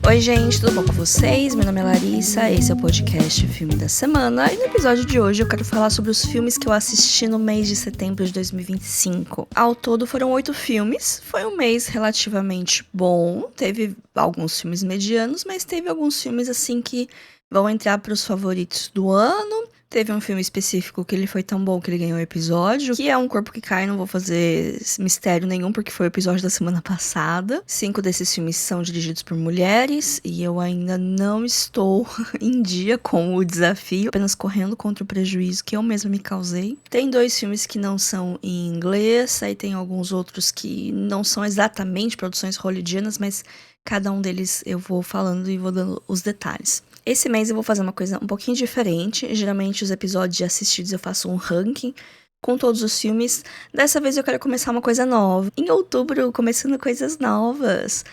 Oi gente, tudo bom com vocês? Meu nome é Larissa, esse é o podcast Filme da Semana e no episódio de hoje eu quero falar sobre os filmes que eu assisti no mês de setembro de 2025. Ao todo foram 8 filmes, foi um mês relativamente bom, teve alguns filmes medianos, mas teve alguns filmes assim que vão entrar para os favoritos do ano. Teve um filme específico que ele foi tão bom que ele ganhou um episódio, que é Um Corpo que Cai, não vou fazer mistério nenhum, porque foi o episódio da semana passada. 5 desses filmes são dirigidos por mulheres, e eu ainda não estou em dia com o desafio, apenas correndo contra o prejuízo que eu mesma me causei. Tem 2 filmes que não são em inglês, aí tem alguns outros que não são exatamente produções hollywoodianas, mas cada um deles eu vou falando e vou dando os detalhes. Esse mês eu vou fazer uma coisa um pouquinho diferente. Geralmente os episódios assistidos eu faço um ranking com todos os filmes. Dessa vez eu quero começar uma coisa nova. Em outubro, começando coisas novas.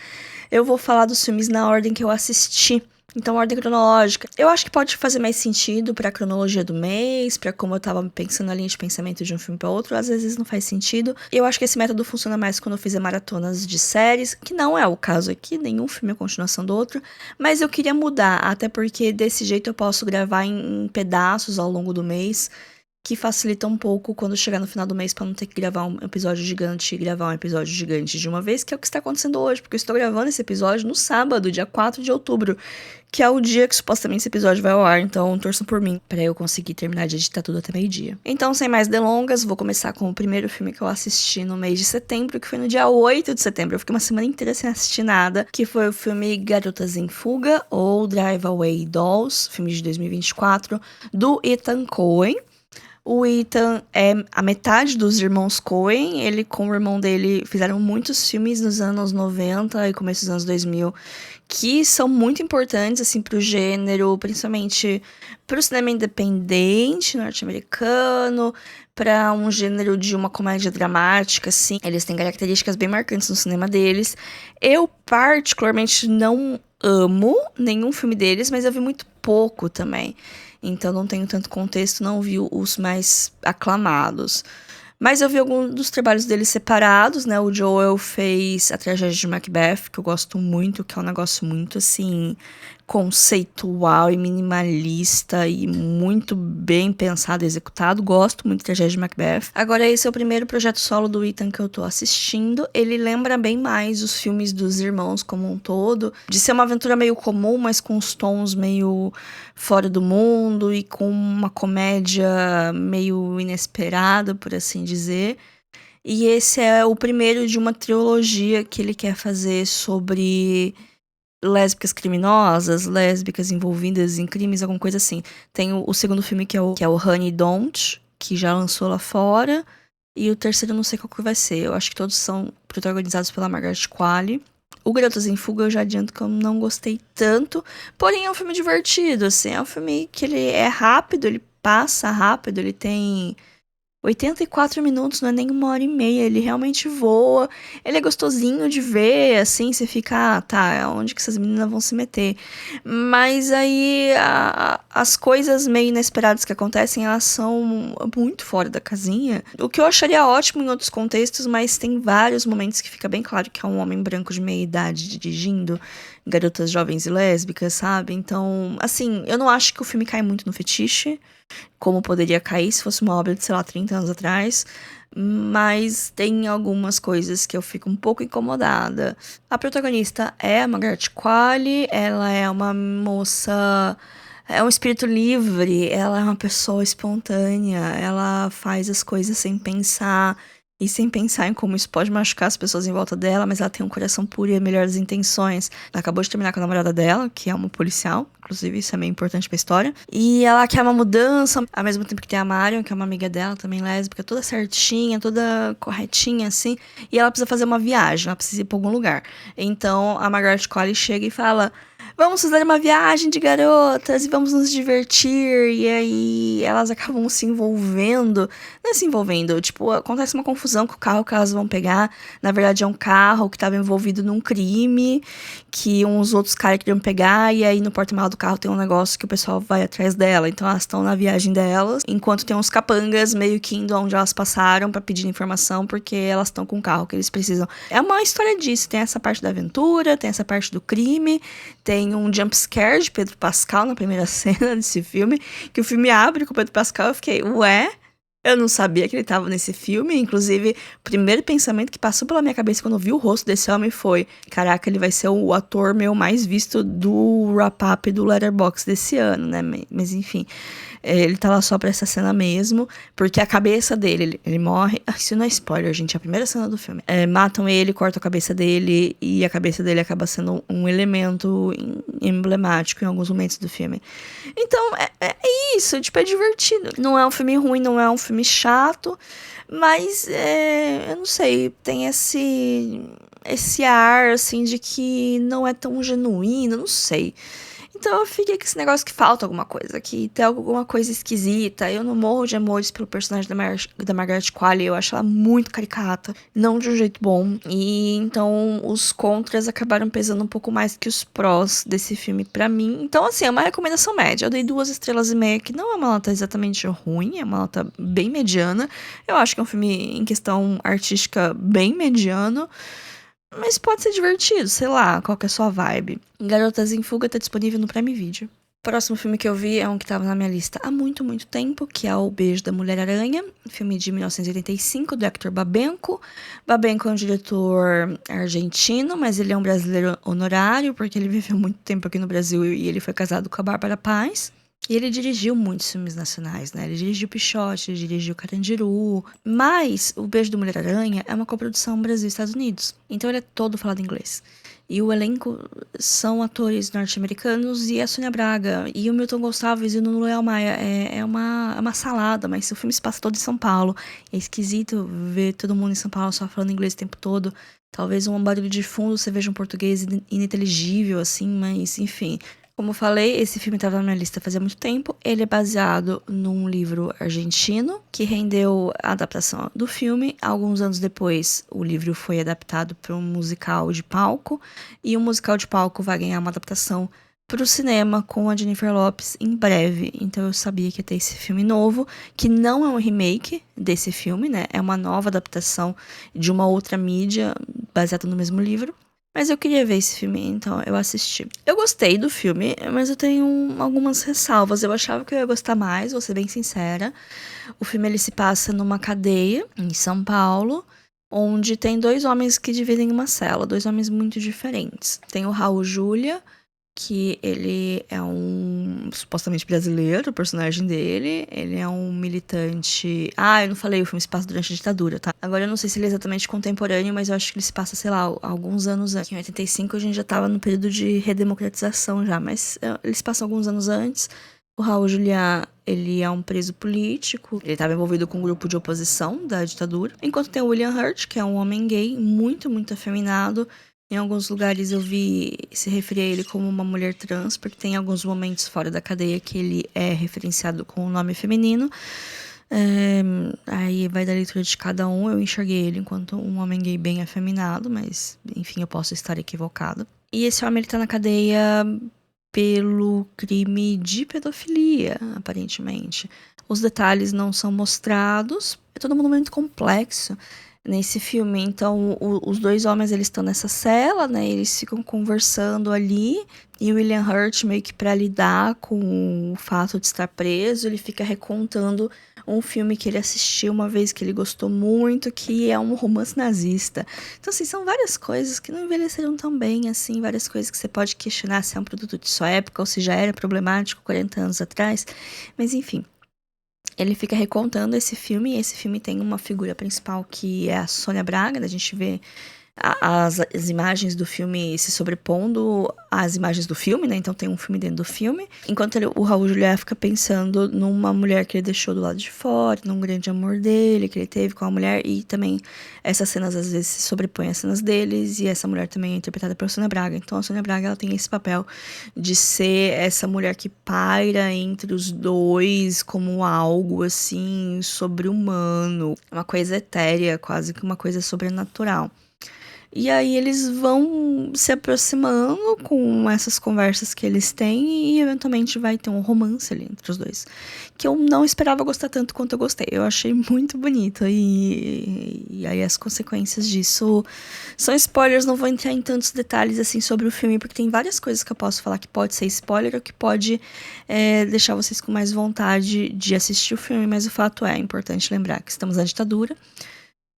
Eu vou falar dos filmes na ordem que eu assisti. Então, ordem cronológica. Eu acho que pode fazer mais sentido pra cronologia do mês, pra como eu tava pensando a linha de pensamento de um filme pra outro. Às vezes não faz sentido. Eu acho que esse método funciona mais quando eu fizer maratonas de séries, que não é o caso aqui, nenhum filme é continuação do outro. Mas eu queria mudar, até porque desse jeito eu posso gravar em pedaços ao longo do mês, que facilita um pouco quando chegar no final do mês pra não ter que gravar um episódio gigante e gravar um episódio gigante de uma vez, que é o que está acontecendo hoje, porque eu estou gravando esse episódio no sábado, dia 4 de outubro, que é o dia que supostamente esse episódio vai ao ar, então torçam por mim, pra eu conseguir terminar de editar tudo até meio-dia. Então, sem mais delongas, vou começar com o primeiro filme que eu assisti no mês de setembro, que foi no dia 8 de setembro, eu fiquei uma semana inteira sem assistir nada, que foi o filme Garotas em Fuga, ou Drive Away Dolls, filme de 2024, do Ethan Coen. O Ethan é a metade dos irmãos Coen. Ele com o irmão dele fizeram muitos filmes nos anos 90 e começo dos anos 2000 que são muito importantes assim pro gênero, principalmente pro cinema independente norte-americano, para um gênero de uma comédia dramática, assim. Eles têm características bem marcantes no cinema deles. Eu particularmente não amo nenhum filme deles, mas eu vi muito pouco também. Então não tenho tanto contexto, não vi os mais aclamados. Mas eu vi alguns dos trabalhos dele separados, né? O Joel fez A Tragédia de Macbeth, que eu gosto muito, que é um negócio muito, assim, conceitual e minimalista e muito bem pensado e executado. Gosto muito de Tragédia de Macbeth. Agora, esse é o primeiro projeto solo do Ethan que eu tô assistindo. Ele lembra bem mais os filmes dos irmãos como um todo, de ser uma aventura meio comum, mas com os tons meio fora do mundo e com uma comédia meio inesperada, por assim dizer. E esse é o primeiro de uma trilogia que ele quer fazer sobre lésbicas criminosas, lésbicas envolvidas em crimes, alguma coisa assim. Tem o segundo filme que é o Honey Don't, que já lançou lá fora. E o terceiro eu não sei qual que vai ser. Eu acho que todos são protagonizados pela Margaret Qualley. O Garotas em Fuga eu já adianto que eu não gostei tanto. Porém é um filme divertido, assim. É um filme que ele é rápido, ele passa rápido, ele tem 84 minutos, não é nem 1h30, ele realmente voa, ele é gostosinho de ver, assim, você fica, tá, onde que essas meninas vão se meter? Mas aí, as coisas meio inesperadas que acontecem, elas são muito fora da casinha, o que eu acharia ótimo em outros contextos, mas tem vários momentos que fica bem claro que é um homem branco de meia idade dirigindo garotas jovens e lésbicas, sabe? Então, assim, eu não acho que o filme cai muito no fetiche, como poderia cair se fosse uma obra de, sei lá, 30 anos atrás. Mas tem algumas coisas que eu fico um pouco incomodada. A protagonista é a Margaret Qualley, ela é uma moça, é um espírito livre, ela é uma pessoa espontânea, ela faz as coisas sem pensar. E sem pensar em como isso pode machucar as pessoas em volta dela, mas ela tem um coração puro e melhores intenções. Ela acabou de terminar com a namorada dela, que é uma policial, inclusive isso é meio importante pra história. E ela quer uma mudança, ao mesmo tempo que tem a Marion, que é uma amiga dela, também lésbica, toda certinha, toda corretinha, assim. E ela precisa fazer uma viagem, ela precisa ir pra algum lugar. Então a Margaret Qualley chega e fala: vamos fazer uma viagem de garotas e vamos nos divertir. E aí elas acabam se envolvendo. Não é se envolvendo, tipo, acontece uma confusão com o carro que elas vão pegar. Na verdade é um carro que estava envolvido num crime que uns outros caras queriam pegar. E aí no porta-malas do carro tem um negócio que o pessoal vai atrás dela. Então elas estão na viagem delas, enquanto tem uns capangas meio que indo onde elas passaram pra pedir informação, porque elas estão com o carro que eles precisam. É uma história disso. Tem essa parte da aventura, tem essa parte do crime, tem um jump scare de Pedro Pascal na primeira cena desse filme, que o filme abre com o Pedro Pascal. Eu fiquei, ué? Eu não sabia que ele tava nesse filme. Inclusive, o primeiro pensamento que passou pela minha cabeça quando eu vi o rosto desse homem foi: caraca, ele vai ser o ator meu mais visto do wrap-up do Letterboxd desse ano, né? Mas enfim, ele tá lá só pra essa cena mesmo, porque a cabeça dele, ele morre. Isso não é spoiler, gente, é a primeira cena do filme. Matam ele, cortam a cabeça dele, e a cabeça dele acaba sendo um elemento emblemático em alguns momentos do filme. Então, é isso, tipo, é divertido. Não é um filme ruim, não é um filme chato, mas eu não sei, tem esse ar, assim, de que não é tão genuíno, não sei. Então eu fiquei com esse negócio que falta alguma coisa, que tem alguma coisa esquisita. Eu não morro de amores pelo personagem da Margaret Qualley, eu acho ela muito caricata, não de um jeito bom. E então os contras acabaram pesando um pouco mais que os prós desse filme pra mim. Então assim, é uma recomendação média. Eu dei 2,5 estrelas, que não é uma nota exatamente ruim, é uma nota bem mediana. Eu acho que é um filme em questão artística bem mediano, mas pode ser divertido, sei lá, qual que é a sua vibe. Garotas em Fuga tá disponível no Prime Video. O próximo filme que eu vi é um que tava na minha lista há muito, muito tempo, que é O Beijo da Mulher-Aranha, filme de 1985, do Hector Babenco. Babenco é um diretor argentino, mas ele é um brasileiro honorário, porque ele viveu muito tempo aqui no Brasil e ele foi casado com a Bárbara Paz. E ele dirigiu muitos filmes nacionais, né? Ele dirigiu Pichote, ele dirigiu Carandiru. Mas O Beijo da Mulher-Aranha é uma coprodução Brasil e Estados Unidos. Então ele é todo falado em inglês. E o elenco são atores norte-americanos e a Sônia Braga. E o Milton Gonçalves e o Nuno Leal Maia. É uma salada, mas o filme se passa todo em São Paulo. É esquisito ver todo mundo em São Paulo só falando inglês o tempo todo. Talvez um barulho de fundo você veja um português ininteligível, assim, mas enfim. Como falei, esse filme estava na minha lista fazia muito tempo. Ele é baseado num livro argentino que rendeu a adaptação do filme. Alguns anos depois, o livro foi adaptado para um musical de palco. E o musical de palco vai ganhar uma adaptação para o cinema com a Jennifer Lopez em breve. Então eu sabia que ia ter esse filme novo, que não é um remake desse filme, né? É uma nova adaptação de uma outra mídia baseada no mesmo livro. Mas eu queria ver esse filme, então eu assisti. Eu gostei do filme, mas eu tenho algumas ressalvas. Eu achava que eu ia gostar mais, vou ser bem sincera. O filme ele se passa numa cadeia em São Paulo, onde tem dois homens que dividem uma cela, dois homens muito diferentes. Tem o Raul Júlia, que ele é um supostamente brasileiro, o personagem dele. Ele é um militante... eu não falei, o filme se passa durante a ditadura, tá? Agora eu não sei se ele é exatamente contemporâneo, mas eu acho que ele se passa, sei lá, alguns anos antes. Em 85 a gente já tava no período de redemocratização já, mas ele se passa alguns anos antes. O Raul Juliá, ele é um preso político, ele estava envolvido com um grupo de oposição da ditadura. Enquanto tem o William Hurt, que é um homem gay, muito, muito afeminado. Em alguns lugares eu vi se referir a ele como uma mulher trans, porque tem alguns momentos fora da cadeia que ele é referenciado com o nome feminino. Aí vai da leitura de cada um. Eu enxerguei ele enquanto um homem gay bem afeminado, mas enfim, eu posso estar equivocada. E esse homem ele tá na cadeia pelo crime de pedofilia, aparentemente. Os detalhes não são mostrados, é todo mundo muito complexo nesse filme. Então, os dois homens, eles estão nessa cela, né? Eles ficam conversando ali. E o William Hurt, meio que pra lidar com o fato de estar preso, ele fica recontando um filme que ele assistiu uma vez que ele gostou muito, que é um romance nazista. Então, assim, são várias coisas que não envelheceram tão bem, assim, várias coisas que você pode questionar se é um produto de sua época ou se já era problemático 40 anos atrás. Mas, enfim. Ele fica recontando esse filme, e esse filme tem uma figura principal que é a Sônia Braga, né? A gente vê as imagens do filme se sobrepondo às imagens do filme, né? Então tem um filme dentro do filme. Enquanto o Raul Juliá fica pensando numa mulher que ele deixou do lado de fora, num grande amor dele que ele teve com a mulher. E também essas cenas às vezes se sobrepõem às cenas deles. E essa mulher também é interpretada pela Sônia Braga. Então a Sônia Braga, ela tem esse papel de ser essa mulher que paira entre os dois como algo assim sobre-humano. Uma coisa etérea, quase que uma coisa sobrenatural. E aí eles vão se aproximando com essas conversas que eles têm e eventualmente vai ter um romance ali entre os dois. Que eu não esperava gostar tanto quanto eu gostei. Eu achei muito bonito. E aí as consequências disso são spoilers, não vou entrar em tantos detalhes assim sobre o filme, porque tem várias coisas que eu posso falar que pode ser spoiler ou que pode deixar vocês com mais vontade de assistir o filme, mas o fato é importante lembrar que estamos na ditadura.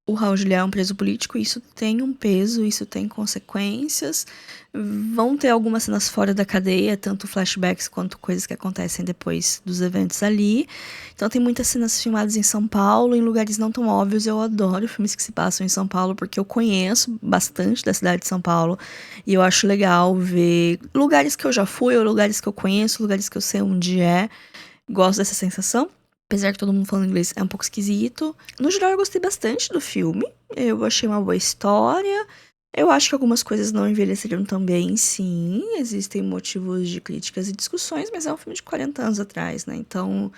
O Raul Juliá é um preso político, e isso tem um peso, isso tem consequências. Vão ter algumas cenas fora da cadeia, tanto flashbacks quanto coisas que acontecem depois dos eventos ali. Então tem muitas cenas filmadas em São Paulo, em lugares não tão óbvios. Eu adoro filmes que se passam em São Paulo, porque eu conheço bastante da cidade de São Paulo. E eu acho legal ver lugares que eu já fui, ou lugares que eu conheço, lugares que eu sei onde é. Gosto dessa sensação. Apesar que todo mundo falando inglês é um pouco esquisito. No geral, eu gostei bastante do filme. Eu achei uma boa história. Eu acho que algumas coisas não envelheceram tão bem, sim. Existem motivos de críticas e discussões, mas é um filme de 40 anos atrás, né? Então,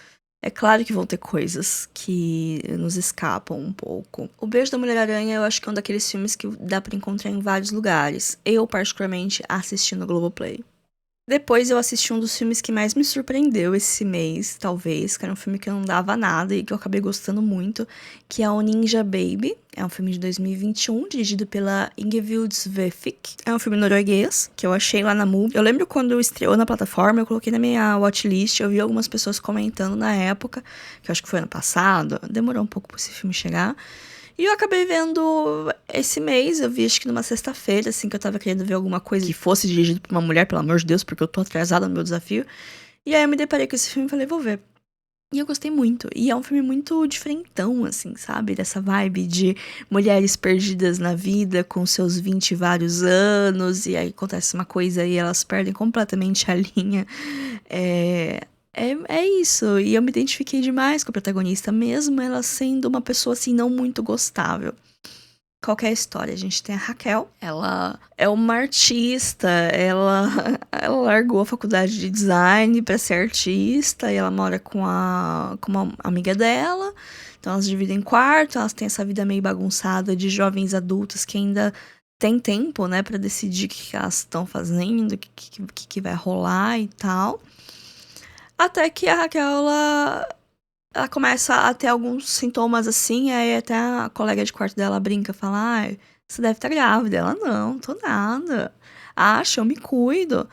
é claro que vão ter coisas que nos escapam um pouco. O Beijo da Mulher-Aranha, eu acho que é um daqueles filmes que dá pra encontrar em vários lugares. Eu, particularmente, assisti no Globoplay. Depois eu assisti um dos filmes que mais me surpreendeu esse mês, talvez, que era um filme que eu não dava nada e que eu acabei gostando muito, que é o Ninja Baby. É um filme de 2021, dirigido pela Ingvild Svefik. É um filme norueguês, que eu achei lá na MUBI. Eu lembro quando estreou na plataforma, eu coloquei na minha watchlist, eu vi algumas pessoas comentando na época, que eu acho que foi ano passado, demorou um pouco pra esse filme chegar. E eu acabei vendo esse mês, eu vi acho que numa sexta-feira, assim, que eu tava querendo ver alguma coisa que fosse dirigido por uma mulher, pelo amor de Deus, porque eu tô atrasada no meu desafio. E aí eu me deparei com esse filme e falei, vou ver. E eu gostei muito. E é um filme muito diferentão, assim, sabe? Dessa vibe de mulheres perdidas na vida, com seus 20 e vários anos, e aí acontece uma coisa e elas perdem completamente a linha. É isso, e eu me identifiquei demais com a protagonista, mesmo ela sendo uma pessoa assim não muito gostável. Qual que é a história? A gente tem a Raquel, ela é uma artista, ela largou a faculdade de design pra ser artista, e ela mora com uma amiga dela, então elas dividem quarto, elas têm essa vida meio bagunçada de jovens adultas que ainda tem tempo, né, pra decidir o que elas estão fazendo, o que vai rolar e tal. Até que a Raquel, ela começa a ter alguns sintomas assim, aí até a colega de quarto dela brinca, fala, você deve estar grávida. Ela, não, tô nada. Acha, eu me cuido.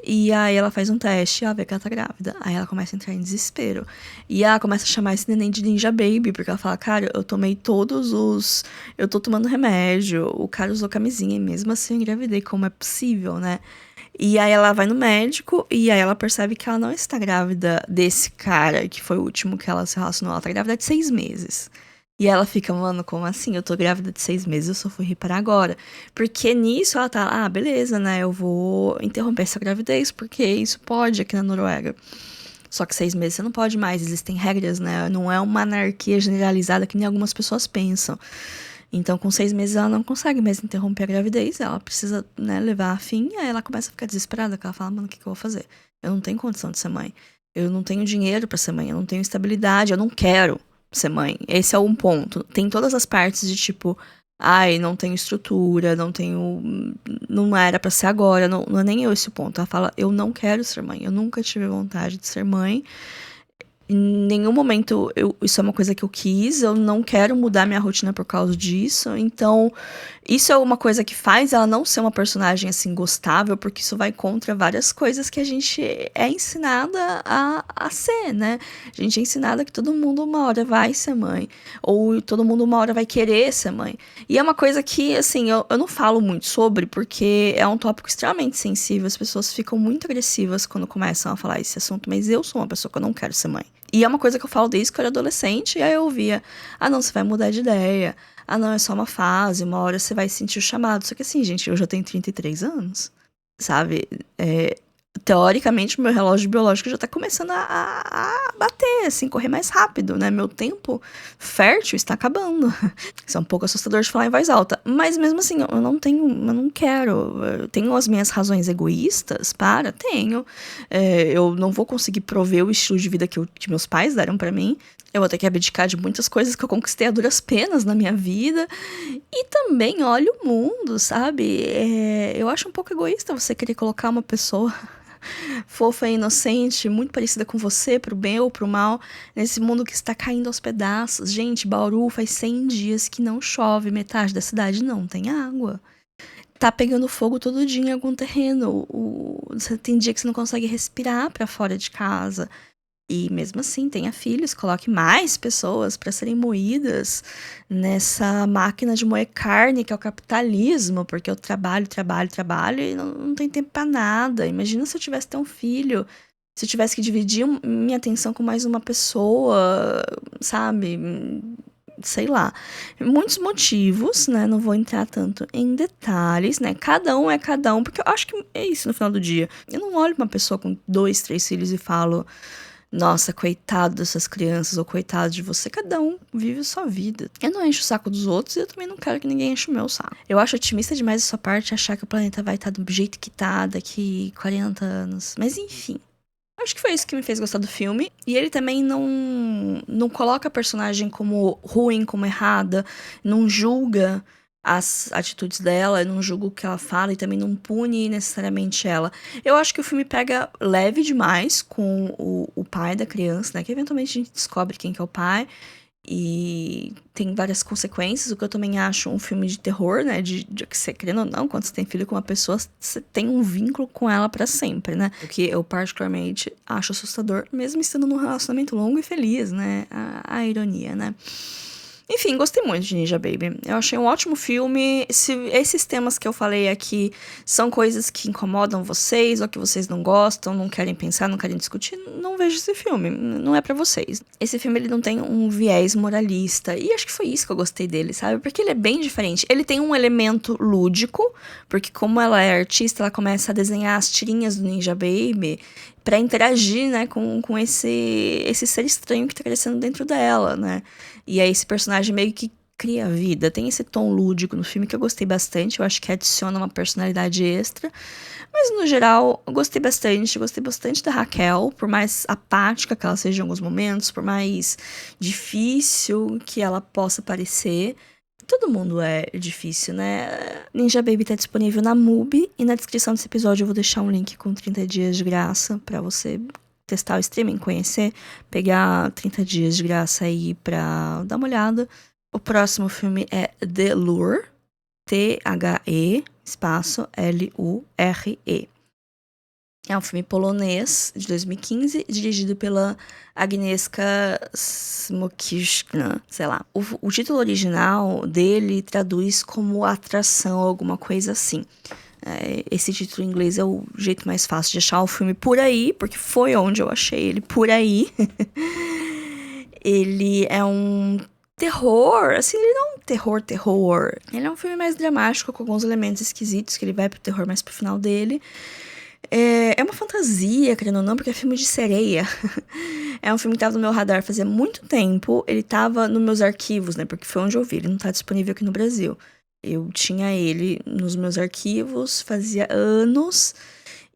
E aí ela faz um teste e ela vê que ela tá grávida. Aí ela começa a entrar em desespero. E ela começa a chamar esse neném de Ninja Baby, porque ela fala, cara, eu tomei todos os... Eu tô tomando remédio, o cara usou camisinha e mesmo assim eu engravidei, como é possível, né? E aí ela vai no médico e aí ela percebe que ela não está grávida desse cara, que foi o último que ela se relacionou. Ela tá grávida de 6 meses. E ela fica, mano, como assim? Eu tô grávida de 6 meses, eu só fui reparar agora. Porque nisso ela tá, beleza, né? Eu vou interromper essa gravidez, porque isso pode aqui na Noruega. Só que 6 meses você não pode mais, existem regras, né? Não é uma anarquia generalizada que nem algumas pessoas pensam. Então, com 6 meses, ela não consegue mais interromper a gravidez. Ela precisa, né, levar a fim. Aí ela começa a ficar desesperada. Porque ela fala, mano, o que eu vou fazer? Eu não tenho condição de ser mãe. Eu não tenho dinheiro pra ser mãe. Eu não tenho estabilidade. Eu não quero ser mãe. Esse é um ponto. Tem todas as partes de tipo... não tenho estrutura, não tenho... Não era pra ser agora. Não é nem eu esse ponto. Ela fala, eu não quero ser mãe. Eu nunca tive vontade de ser mãe. Em nenhum momento isso é uma coisa que eu quis, eu não quero mudar minha rotina por causa disso, então isso é uma coisa que faz ela não ser uma personagem assim gostável, porque isso vai contra várias coisas que a gente é ensinada a ser, né? A gente é ensinada que todo mundo uma hora vai ser mãe, ou todo mundo uma hora vai querer ser mãe. E é uma coisa que, assim, eu não falo muito sobre, porque é um tópico extremamente sensível, as pessoas ficam muito agressivas quando começam a falar esse assunto, mas eu sou uma pessoa que eu não quero ser mãe. E é uma coisa que eu falo desde que eu era adolescente, e aí eu ouvia, não, você vai mudar de ideia, não, é só uma fase, uma hora você vai sentir o chamado. Só que assim, gente, eu já tenho 33 anos, sabe? Teoricamente, meu relógio biológico já tá começando a bater, assim, correr mais rápido, né? Meu tempo fértil está acabando. Isso é um pouco assustador de falar em voz alta. Mas mesmo assim, eu não quero. Eu tenho as minhas razões egoístas, tenho. Eu não vou conseguir prover o estilo de vida que meus pais deram pra mim. Eu vou ter que abdicar de muitas coisas que eu conquistei a duras penas na minha vida. E também, olha o mundo, sabe? Eu acho um pouco egoísta você querer colocar uma pessoa fofa e inocente, muito parecida com você, pro bem ou pro mal, nesse mundo que está caindo aos pedaços. Gente, Bauru faz 100 dias que não chove, metade da cidade não tem água. Tá pegando fogo todo dia em algum terreno. Você tem dia que você não consegue respirar pra fora de casa. E mesmo assim, tenha filhos, coloque mais pessoas para serem moídas nessa máquina de moer carne que é o capitalismo, porque eu trabalho, trabalho, trabalho e não tem tempo para nada. Imagina se eu tivesse ter um filho, se eu tivesse que dividir minha atenção com mais uma pessoa, sabe? Sei lá. Muitos motivos, né? Não vou entrar tanto em detalhes, né? Cada um é cada um, porque eu acho que é isso no final do dia. Eu não olho pra uma pessoa com 2, 3 filhos e falo. Nossa, coitado dessas crianças, ou coitado de você. Cada um vive a sua vida. Eu não encho o saco dos outros e eu também não quero que ninguém enche o meu saco. Eu acho otimista demais da sua parte achar que o planeta vai estar do jeito que tá daqui 40 anos. Mas enfim. Acho que foi isso que me fez gostar do filme. E ele também não coloca a personagem como ruim, como errada. Não julga as atitudes dela, não julga o que ela fala e também não pune necessariamente ela. Eu acho que o filme pega leve demais com o pai da criança, né? Que eventualmente a gente descobre quem que é o pai. E tem várias consequências, o que eu também acho um filme de terror, né? De que você, querendo ou não, quando você tem filho com uma pessoa, você tem um vínculo com ela pra sempre, né? O que eu particularmente acho assustador, mesmo estando num relacionamento longo e feliz, né? A ironia, né? Enfim, gostei muito de Ninja Baby. Eu achei um ótimo filme. Se esses temas que eu falei aqui são coisas que incomodam vocês, ou que vocês não gostam, não querem pensar, não querem discutir, não vejo esse filme. Não é pra vocês. Esse filme, ele não tem um viés moralista. E acho que foi isso que eu gostei dele, sabe? Porque ele é bem diferente. Ele tem um elemento lúdico, porque como ela é artista, ela começa a desenhar as tirinhas do Ninja Baby pra interagir, né, com esse ser estranho que tá crescendo dentro dela, né? E aí esse personagem meio que cria vida. Tem esse tom lúdico no filme que eu gostei bastante. Eu acho que adiciona uma personalidade extra. Mas no geral, eu gostei bastante. Gostei bastante da Raquel. Por mais apática que ela seja em alguns momentos. Por mais difícil que ela possa parecer. Todo mundo é difícil, né? Ninja Baby tá disponível na MUBI. E na descrição desse episódio eu vou deixar um link com 30 dias de graça pra você testar o streaming, conhecer, pegar 30 dias de graça aí pra dar uma olhada. O próximo filme é The Lure, T-H-E, espaço L-U-R-E. É um filme polonês, de 2015, dirigido pela Agnieszka Smokiszka, sei lá. O título original dele traduz como Atração, alguma coisa assim. Esse título em inglês é o jeito mais fácil de achar o filme por aí, porque foi onde eu achei ele por aí. Ele é um terror, assim, ele não é um terror. Ele é um filme mais dramático, com alguns elementos esquisitos, que ele vai pro terror mais pro final dele. É uma fantasia, querendo ou não, porque é filme de sereia. É um filme que tava no meu radar fazia muito tempo. Ele tava nos meus arquivos, né, porque foi onde eu vi, ele não tá disponível aqui no Brasil. Eu tinha ele nos meus arquivos, fazia anos,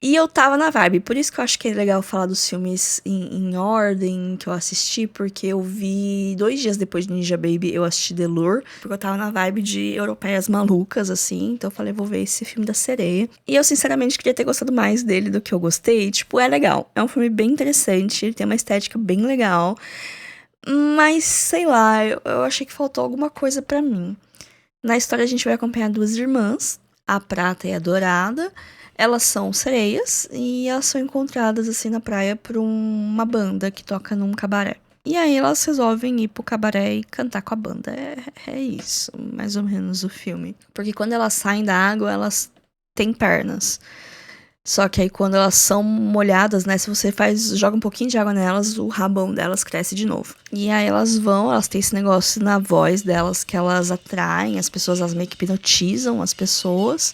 e eu tava na vibe. Por isso que eu acho que é legal falar dos filmes em ordem que eu assisti, porque eu vi 2 dias depois de Ninja Baby, eu assisti The Lure, porque eu tava na vibe de europeias malucas, assim, então eu falei, vou ver esse filme da sereia. E eu, sinceramente, queria ter gostado mais dele do que eu gostei. Tipo, é legal, é um filme bem interessante, ele tem uma estética bem legal, mas, sei lá, eu achei que faltou alguma coisa pra mim. Na história a gente vai acompanhar 2 irmãs, a Prata e a Dourada. Elas são sereias e elas são encontradas assim na praia por uma banda que toca num cabaré. E aí elas resolvem ir pro cabaré e cantar com a banda. É isso, mais ou menos o filme. Porque quando elas saem da água, elas têm pernas. Só que aí quando elas são molhadas, né, se você joga um pouquinho de água nelas, o rabão delas cresce de novo. E aí elas têm esse negócio na voz delas que elas atraem as pessoas, elas meio que hipnotizam as pessoas.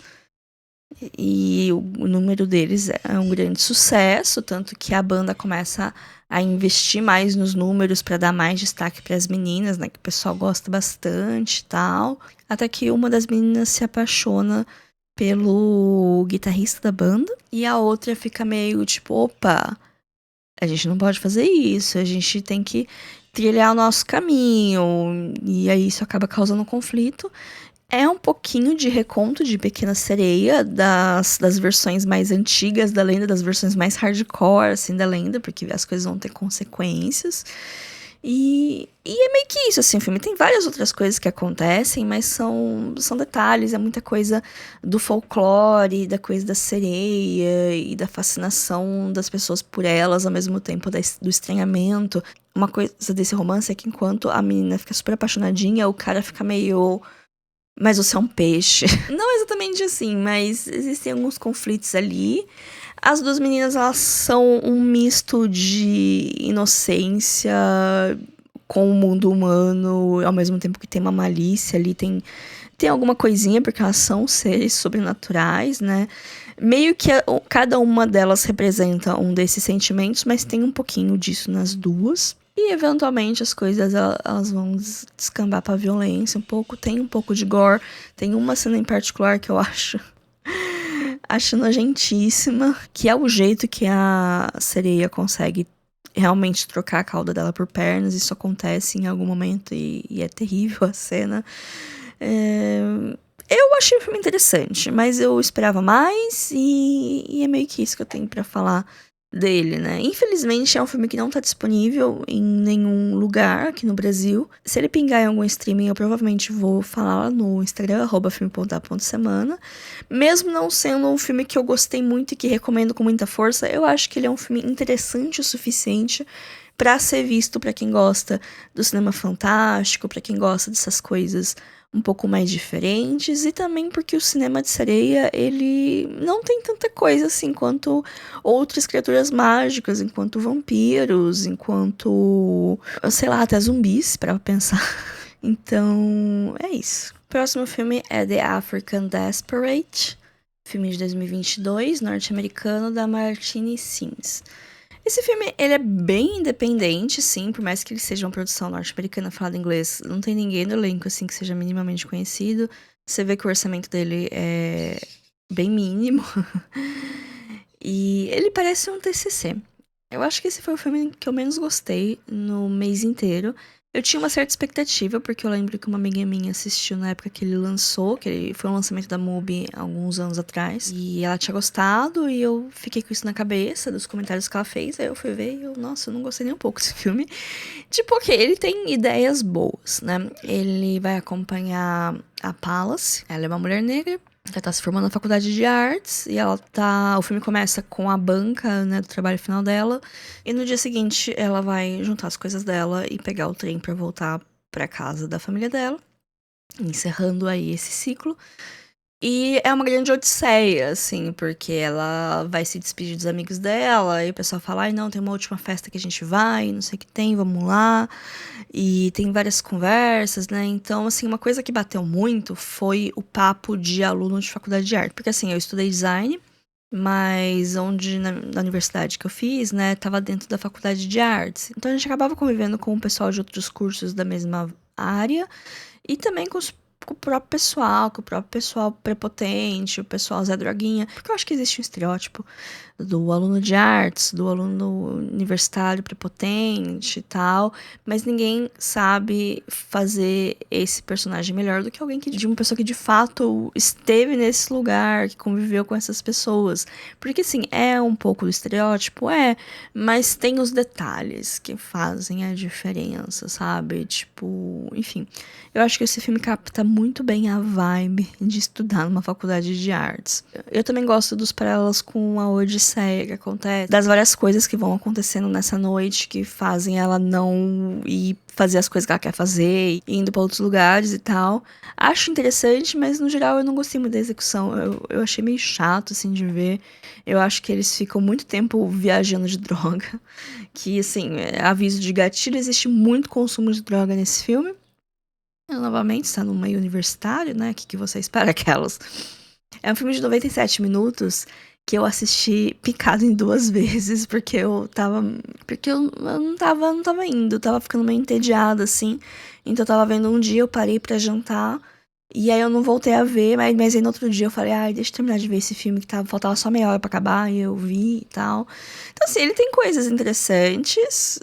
E o número deles é um grande sucesso, tanto que a banda começa a investir mais nos números para dar mais destaque para as meninas, né, que o pessoal gosta bastante e tal. Até que uma das meninas se apaixona pelo guitarrista da banda. E a outra fica meio tipo, opa, a gente não pode fazer isso, a gente tem que trilhar o nosso caminho, e aí isso acaba causando conflito. É um pouquinho de reconto de Pequena Sereia, das versões mais antigas da lenda, das versões mais hardcore, assim, da lenda, porque as coisas vão ter consequências. E é meio que isso, assim, o filme tem várias outras coisas que acontecem, mas são detalhes, é muita coisa do folclore, da coisa da sereia e da fascinação das pessoas por elas, ao mesmo tempo do estranhamento. Uma coisa desse romance é que enquanto a menina fica super apaixonadinha, o cara fica meio... Mas você é um peixe. Não exatamente assim, mas existem alguns conflitos ali. As duas meninas, elas são um misto de inocência com o mundo humano, ao mesmo tempo que tem uma malícia ali, tem alguma coisinha, porque elas são seres sobrenaturais, né? Meio que cada uma delas representa um desses sentimentos, mas tem um pouquinho disso nas duas. E eventualmente as coisas elas vão descambar pra violência um pouco. Tem um pouco de gore. Tem uma cena em particular que eu acho nojentíssima, que é o jeito que a sereia consegue realmente trocar a cauda dela por pernas. Isso acontece em algum momento e é terrível a cena. Eu achei o filme interessante, mas eu esperava mais e é meio que isso que eu tenho pra falar dele, né? Infelizmente é um filme que não tá disponível em nenhum lugar aqui no Brasil. Se ele pingar em algum streaming, eu provavelmente vou falar lá no Instagram, @filme.a.semana. Mesmo não sendo um filme que eu gostei muito e que recomendo com muita força, eu acho que ele é um filme interessante o suficiente pra ser visto pra quem gosta do cinema fantástico, pra quem gosta dessas coisas um pouco mais diferentes, e também porque o cinema de sereia, ele não tem tanta coisa assim quanto outras criaturas mágicas, enquanto vampiros, enquanto, sei lá, até zumbis, pra pensar. Então, é isso. O próximo filme é The African Desperate, filme de 2022, norte-americano, da Martine Sims. Esse filme, ele é bem independente, sim, por mais que ele seja uma produção norte-americana falada em inglês, não tem ninguém no elenco, assim, que seja minimamente conhecido. Você vê que o orçamento dele é bem mínimo. E ele parece um TCC. Eu acho que esse foi o filme que eu menos gostei no mês inteiro. Eu tinha uma certa expectativa, porque eu lembro que uma amiga minha assistiu na época que ele lançou, que ele foi um lançamento da MUBI alguns anos atrás. E ela tinha gostado, e eu fiquei com isso na cabeça, dos comentários que ela fez. Aí eu fui ver e nossa, eu não gostei nem um pouco desse filme. Tipo, ok, ele tem ideias boas, né? Ele vai acompanhar a Palace, ela é uma mulher negra. Ela tá se formando na faculdade de artes e o filme começa com a banca, né, do trabalho final dela. E no dia seguinte ela vai juntar as coisas dela e pegar o trem pra voltar pra casa da família dela, encerrando aí esse ciclo. E é uma grande odisseia, assim, porque ela vai se despedir dos amigos dela, e o pessoal fala, ai não, tem uma última festa que a gente vai, não sei o que tem, vamos lá. E tem várias conversas, né? Então, assim, uma coisa que bateu muito foi o papo de aluno de faculdade de arte. Porque, assim, eu estudei design, mas na universidade que eu fiz, né, tava dentro da faculdade de artes. Então a gente acabava convivendo com o pessoal de outros cursos da mesma área e também com o próprio pessoal prepotente, o pessoal Zé Droguinha. Porque eu acho que existe um estereótipo do aluno de artes, do aluno universitário prepotente e tal, mas ninguém sabe fazer esse personagem melhor do que alguém de uma pessoa que de fato esteve nesse lugar, que conviveu com essas pessoas. Porque assim, é um pouco do estereótipo, mas tem os detalhes que fazem a diferença, sabe? Tipo, enfim. Eu acho que esse filme capta muito bem a vibe de estudar numa faculdade de artes. Eu também gosto dos paralelos com a odisseia que acontece, das várias coisas que vão acontecendo nessa noite que fazem ela não ir fazer as coisas que ela quer fazer, indo pra outros lugares e tal. Acho interessante, mas no geral eu não gostei muito da execução. Eu achei meio chato, assim, de ver. Eu acho que eles ficam muito tempo viajando de droga. Que, assim, aviso de gatilho, existe muito consumo de droga nesse filme. Novamente, está no meio universitário, né? O que você espera aquelas? É um filme de 97 minutos que eu assisti picado em 2 vezes, porque eu tava. Porque eu não tava indo, eu tava ficando meio entediada, assim. Então eu tava vendo um dia, eu parei pra jantar. E aí eu não voltei a ver, mas aí no outro dia eu falei, ai, deixa eu terminar de ver esse filme que faltava só meia hora pra acabar, e eu vi e tal. Então, assim, ele tem coisas interessantes,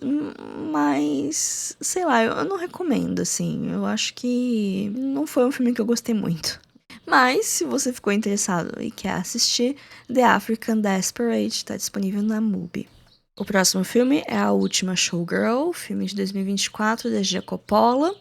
mas, sei lá, eu não recomendo, assim. Eu acho que não foi um filme que eu gostei muito. Mas, se você ficou interessado e quer assistir, The African Desperate tá disponível na MUBI. O próximo filme é A Última Showgirl, filme de 2024, da Gia Coppola.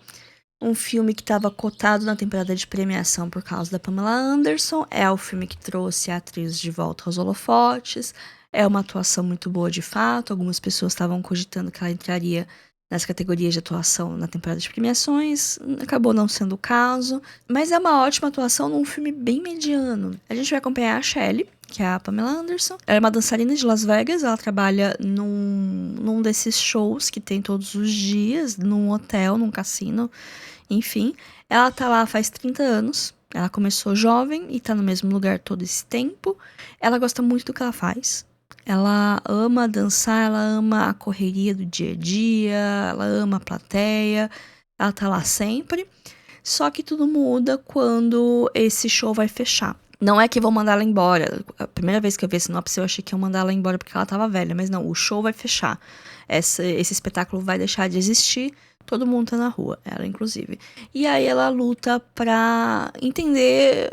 Um filme que estava cotado na temporada de premiação por causa da Pamela Anderson. É o filme que trouxe a atriz de volta aos holofotes. É uma atuação muito boa de fato. Algumas pessoas estavam cogitando que ela entraria nas categorias de atuação na temporada de premiações. Acabou não sendo o caso. Mas é uma ótima atuação num filme bem mediano. A gente vai acompanhar a Shelley, que é a Pamela Anderson. Ela é uma dançarina de Las Vegas. Ela trabalha num desses shows que tem todos os dias, num hotel, num cassino. Enfim, ela tá lá faz 30 anos. Ela começou jovem e tá no mesmo lugar todo esse tempo. Ela gosta muito do que ela faz. Ela ama dançar, ela ama a correria do dia a dia, ela ama a plateia. Ela tá lá sempre. Só que tudo muda quando esse show vai fechar. Não é que vão mandar ela embora. A primeira vez que eu vi esse sinopse, eu achei que iam mandar ela embora porque ela tava velha. Mas não, o show vai fechar. Esse espetáculo vai deixar de existir. Todo mundo tá na rua, ela inclusive. E aí ela luta pra entender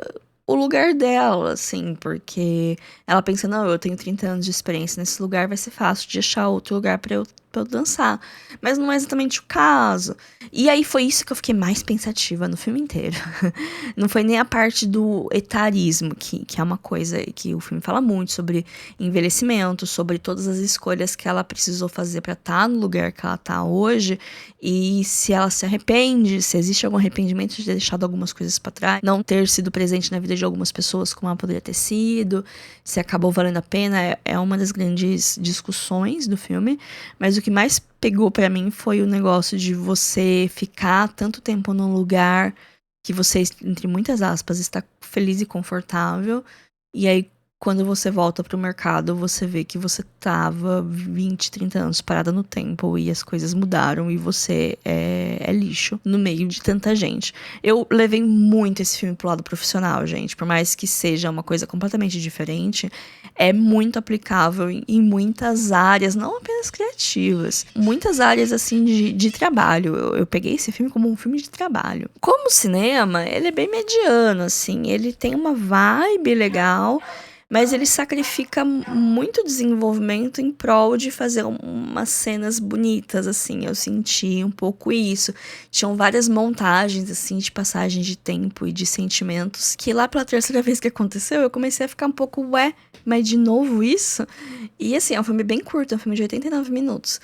o lugar dela, assim, porque ela pensa, não, eu tenho 30 anos de experiência nesse lugar, vai ser fácil de achar outro lugar pra eu dançar. Mas não é exatamente o caso. E aí foi isso que eu fiquei mais pensativa no filme inteiro. Não foi nem a parte do etarismo, que é uma coisa que o filme fala muito sobre envelhecimento, sobre todas as escolhas que ela precisou fazer pra estar no lugar que ela tá hoje, e se ela se arrepende, se existe algum arrependimento de ter deixado algumas coisas pra trás, não ter sido presente na vida de algumas pessoas como ela poderia ter sido, se acabou valendo a pena, é uma das grandes discussões do filme. Mas o que mais pegou pra mim foi o negócio de você ficar tanto tempo num lugar que você, entre muitas aspas, está feliz e confortável, e aí quando você volta pro mercado, você vê que você tava 20, 30 anos parada no tempo e as coisas mudaram e você é lixo no meio de tanta gente. Eu levei muito esse filme pro lado profissional, gente. Por mais que seja uma coisa completamente diferente, é muito aplicável em muitas áreas, não apenas criativas. Muitas áreas, assim, de trabalho. Eu peguei esse filme como um filme de trabalho. Como cinema, ele é bem mediano, assim. Ele tem uma vibe legal, mas ele sacrifica muito desenvolvimento em prol de fazer umas cenas bonitas, assim. Eu senti um pouco isso. Tinham várias montagens, assim, de passagem de tempo e de sentimentos, que lá pela terceira vez que aconteceu, eu comecei a ficar um pouco, ué, mas de novo isso? E assim, é um filme bem curto, é um filme de 89 minutos.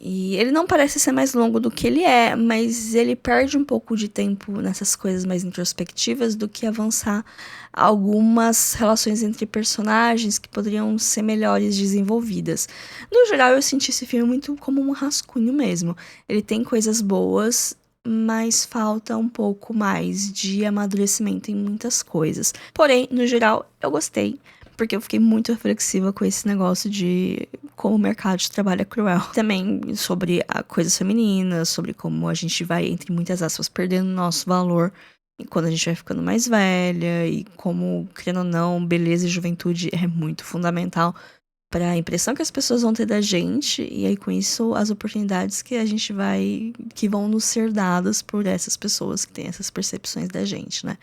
E ele não parece ser mais longo do que ele é, mas ele perde um pouco de tempo nessas coisas mais introspectivas do que avançar algumas relações entre personagens que poderiam ser melhores desenvolvidas. No geral, eu senti esse filme muito como um rascunho mesmo. Ele tem coisas boas, mas falta um pouco mais de amadurecimento em muitas coisas. Porém, no geral, eu gostei, porque eu fiquei muito reflexiva com esse negócio de como o mercado de trabalho é cruel. Também sobre coisas femininas, sobre como a gente vai, entre muitas aspas, perdendo nosso valor quando a gente vai ficando mais velha, e como, querendo ou não, beleza e juventude é muito fundamental para a impressão que as pessoas vão ter da gente, e aí com isso as oportunidades que vão nos ser dadas por essas pessoas que têm essas percepções da gente, né?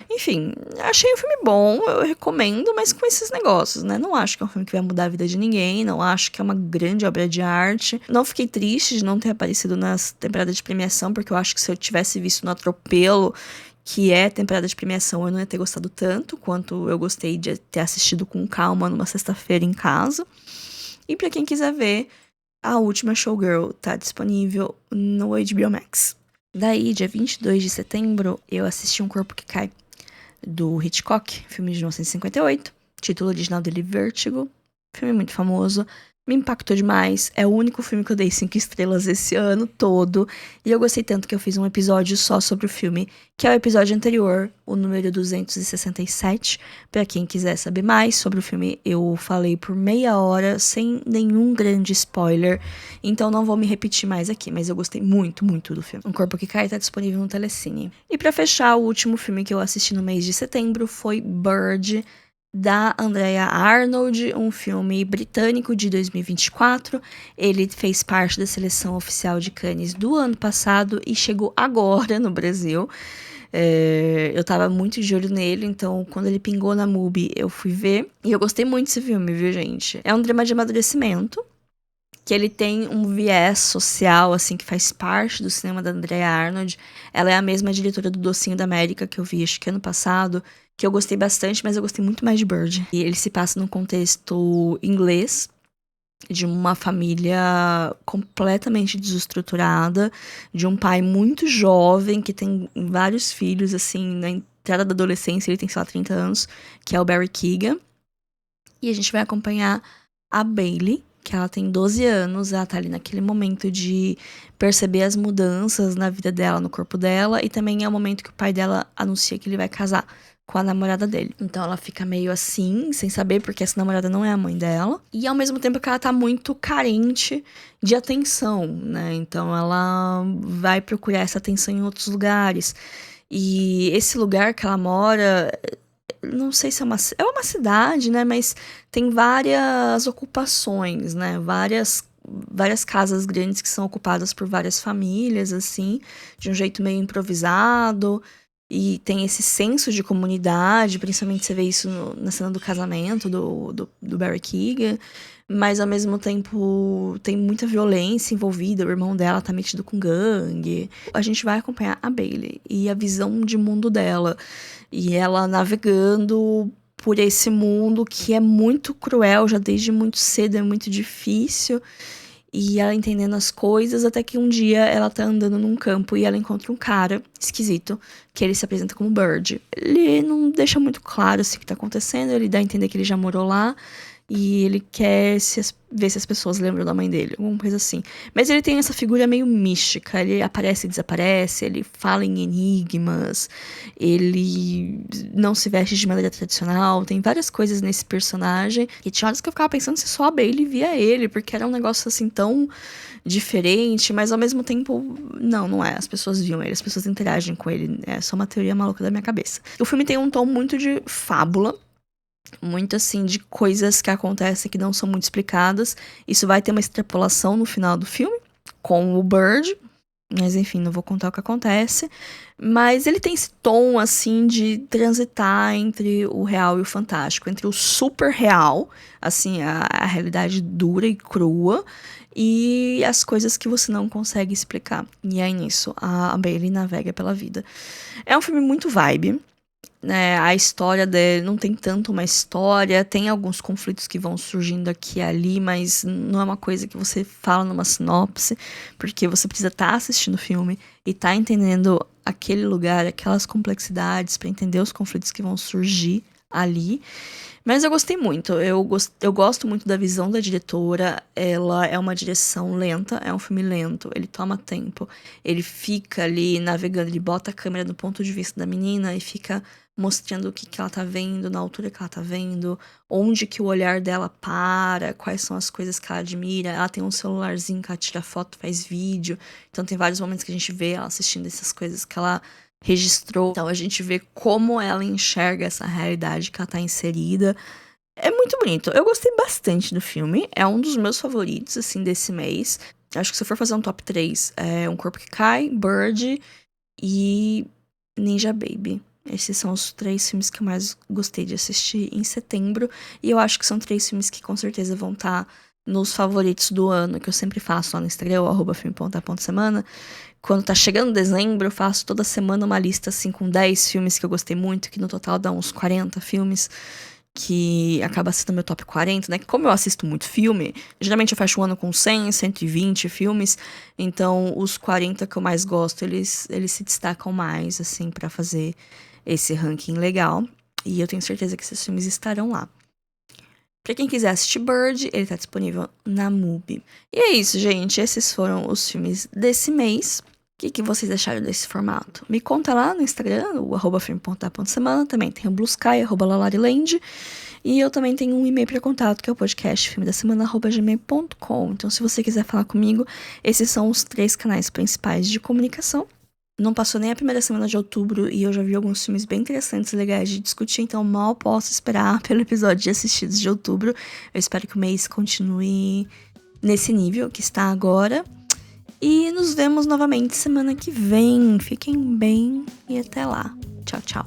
Enfim, achei um filme bom, eu recomendo, mas com esses negócios, né? Não acho que é um filme que vai mudar a vida de ninguém, não acho que é uma grande obra de arte. Não fiquei triste de não ter aparecido nas temporadas de premiação, porque eu acho que se eu tivesse visto no Atropelo, que é temporada de premiação, eu não ia ter gostado tanto quanto eu gostei de ter assistido com calma numa sexta-feira em casa. E pra quem quiser ver, A Última Showgirl tá disponível no HBO Max. Daí, dia 22 de setembro, eu assisti Um Corpo que Cai, do Hitchcock, filme de 1958, título original dele Vértigo, filme muito famoso. Me impactou demais. É o único filme que eu dei 5 estrelas esse ano todo. E eu gostei tanto que eu fiz um episódio só sobre o filme, que é o episódio anterior, o número 267. Pra quem quiser saber mais sobre o filme, eu falei por meia hora, sem nenhum grande spoiler. Então não vou me repetir mais aqui, mas eu gostei muito, muito do filme. Um Corpo que Cai tá disponível no Telecine. E pra fechar, o último filme que eu assisti no mês de setembro foi Bird, da Andrea Arnold, um filme britânico de 2024. Ele fez parte da seleção oficial de Cannes do ano passado e chegou agora no Brasil. Eu tava muito de olho nele, então quando ele pingou na MUBI eu fui ver. E eu gostei muito desse filme, viu, gente? É um drama de amadurecimento, que ele tem um viés social, assim, que faz parte do cinema da Andrea Arnold. Ela é a mesma diretora do Docinho da América, que eu vi, acho que ano passado, que eu gostei bastante, mas eu gostei muito mais de Bird. E ele se passa num contexto inglês, de uma família completamente desestruturada, de um pai muito jovem, que tem vários filhos, assim, na entrada da adolescência, ele tem, sei lá, 30 anos, que é o Barry Keoghan. E a gente vai acompanhar a Bailey, que ela tem 12 anos, ela tá ali naquele momento de perceber as mudanças na vida dela, no corpo dela, e também é o momento que o pai dela anuncia que ele vai casar com a namorada dele. Então ela fica meio assim, sem saber, porque essa namorada não é a mãe dela. E ao mesmo tempo que ela tá muito carente de atenção, né? Então ela vai procurar essa atenção em outros lugares. E esse lugar que ela mora, não sei se é uma cidade, né? Mas tem várias ocupações, né? Várias casas grandes que são ocupadas por várias famílias, assim, de um jeito meio improvisado. E tem esse senso de comunidade, principalmente você vê isso na cena do casamento do Barry Keoghan. Mas ao mesmo tempo tem muita violência envolvida, o irmão dela tá metido com gangue. A gente vai acompanhar a Bailey e a visão de mundo dela. E ela navegando por esse mundo que é muito cruel, já desde muito cedo, é muito difícil. E ela entendendo as coisas, até que um dia ela tá andando num campo e ela encontra um cara esquisito, que ele se apresenta como Bird. Ele não deixa muito claro assim, o que tá acontecendo, ele dá a entender que ele já morou lá. E ele quer ver se as pessoas lembram da mãe dele, alguma coisa assim. Mas ele tem essa figura meio mística, ele aparece e desaparece, ele fala em enigmas, ele não se veste de maneira tradicional, tem várias coisas nesse personagem. E tinha horas que eu ficava pensando se só a Bailey via ele, porque era um negócio assim tão diferente, mas ao mesmo tempo, não é. As pessoas viam ele, as pessoas interagem com ele, é só uma teoria maluca da minha cabeça. O filme tem um tom muito de fábula, muito assim, de coisas que acontecem que não são muito explicadas. Isso vai ter uma extrapolação no final do filme, com o Bird. Mas enfim, não vou contar o que acontece. Mas ele tem esse tom, assim, de transitar entre o real e o fantástico. Entre o super real, assim, a realidade dura e crua, e as coisas que você não consegue explicar. E é nisso, a Bailey navega pela vida. É um filme muito vibe, né? A história dele não tem tanto uma história, tem alguns conflitos que vão surgindo aqui e ali, mas não é uma coisa que você fala numa sinopse, porque você precisa estar assistindo o filme e estar entendendo aquele lugar, aquelas complexidades, para entender os conflitos que vão surgir ali. Mas eu gostei muito, eu gosto muito da visão da diretora. Ela é uma direção lenta, é um filme lento, ele toma tempo, ele fica ali navegando, ele bota a câmera no ponto de vista da menina e fica mostrando o que ela tá vendo, na altura que ela tá vendo, onde que o olhar dela para, quais são as coisas que ela admira. Ela tem um celularzinho que ela tira foto, faz vídeo, então tem vários momentos que a gente vê ela assistindo essas coisas que ela registrou. Então a gente vê como ela enxerga essa realidade que ela tá inserida. É muito bonito. Eu gostei bastante do filme. É um dos meus favoritos, assim, desse mês. Acho que se eu for fazer um top 3, é Um Corpo que Cai, Bird e Ninja Baby. Esses são os 3 filmes que eu mais gostei de assistir em setembro. E eu acho que são 3 filmes que com certeza vão estar nos favoritos do ano, que eu sempre faço lá no Instagram, @filme.a.semana. Quando tá chegando dezembro, eu faço toda semana uma lista, assim, com 10 filmes que eu gostei muito, que no total dá uns 40 filmes, que acaba sendo meu top 40, né? Como eu assisto muito filme, geralmente eu fecho o ano com 100, 120 filmes, então os 40 que eu mais gosto, eles se destacam mais, assim, pra fazer esse ranking legal. E eu tenho certeza que esses filmes estarão lá. Pra quem quiser assistir Bird, ele tá disponível na MUBI. E é isso, gente. Esses foram os filmes desse mês. O que vocês acharam desse formato? Me conta lá no Instagram, o @filme.da.semana. Também tem o Blue Sky, @lalariland. E eu também tenho um e-mail para contato, que é o podcast filmedasemana@gmail.com. Então, se você quiser falar comigo, esses são os 3 canais principais de comunicação. Não passou nem a primeira semana de outubro e eu já vi alguns filmes bem interessantes e legais de discutir, então mal posso esperar pelo episódio de assistidos de outubro. Eu espero que o mês continue nesse nível que está agora. E nos vemos novamente semana que vem. Fiquem bem e até lá. Tchau, tchau.